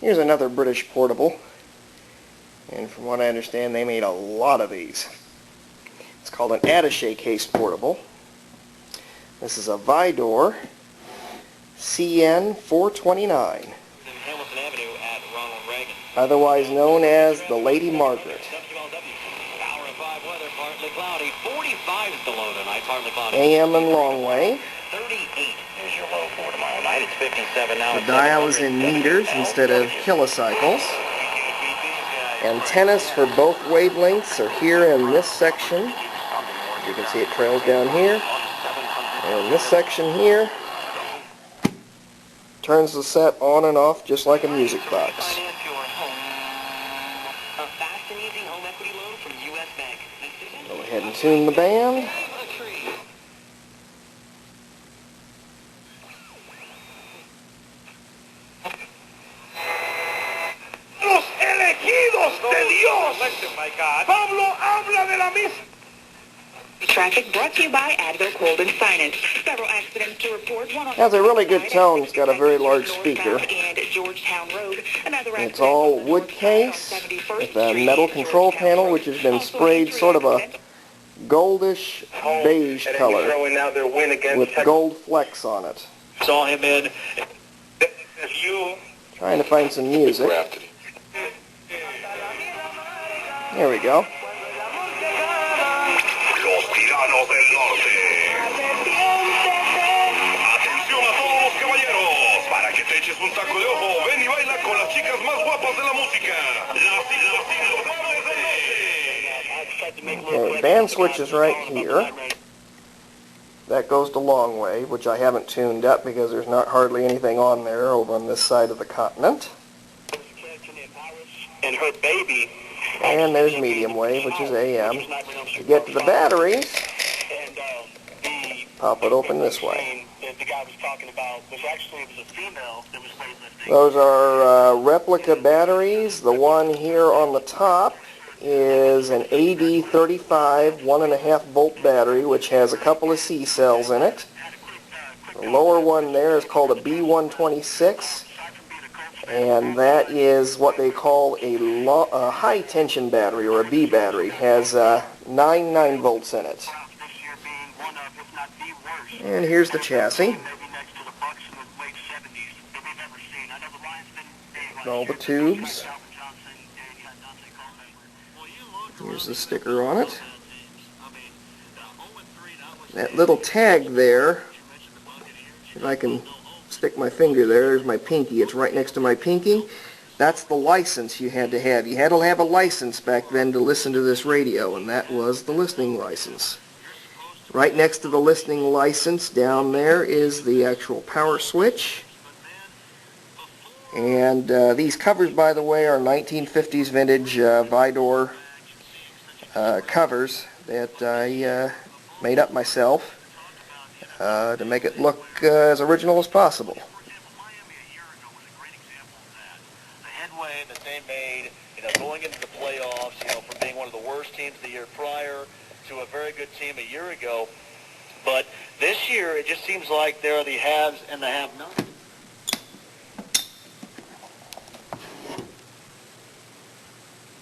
Here's another British portable, and from what I understand they made a lot of these. It's called an Attache case portable. This is a Vidor CN429, otherwise known as the Lady Margaret. AM and long wave. The dial is in meters instead of kilocycles. Antennas for both wavelengths are here in this section. You can see it trails down here. And this section here turns the set on and off just like a music box. Go ahead and tune the band. Los elegidos de Dios. Pablo habla de la misma. Traffic brought to you by Adler Cold and Sinus. Several accidents to report. Has a really good tone. It's got a very large speaker. It's all wood case with a metal control panel, which has been sprayed sort of a goldish beige color with gold flecks on it. Saw him in. Trying to find some music. There we go. Los tiranos del norte. Atención a todos los caballeros, para que te eches un taco de ojo, ven y baila con las chicas más guapas de la música. Las indomables del norte. Okay, band switch is right here. That goes to long wave, which I haven't tuned up because there's not hardly anything on there over on this side of the continent. And her baby. And there's medium wave, which is AM. To get to the batteries, pop it open this way. Those are replica batteries. The one here on the top is an AD35 1.5 volt battery, which has a couple of C cells in it. The lower one there is called a B126. And that is what they call a high tension battery, or a B battery. It has 9 volts in it. And here's the chassis. All the tubes. Here's the sticker on it. That little tag there, if I can stick my finger there, there's my pinky. It's right next to my pinky. That's the license you had to have. You had to have a license back then to listen to this radio, and that was the listening license. Right next to the listening license down there is the actual power switch. And these covers, by the way, are 1950s vintage Vidor covers that I made up myself to make it look as original as possible. The headway that they made, going into the playoffs, from being one of the worst teams the year prior to a very good team a year ago. But this year, it just seems like there are the haves and the have-nots.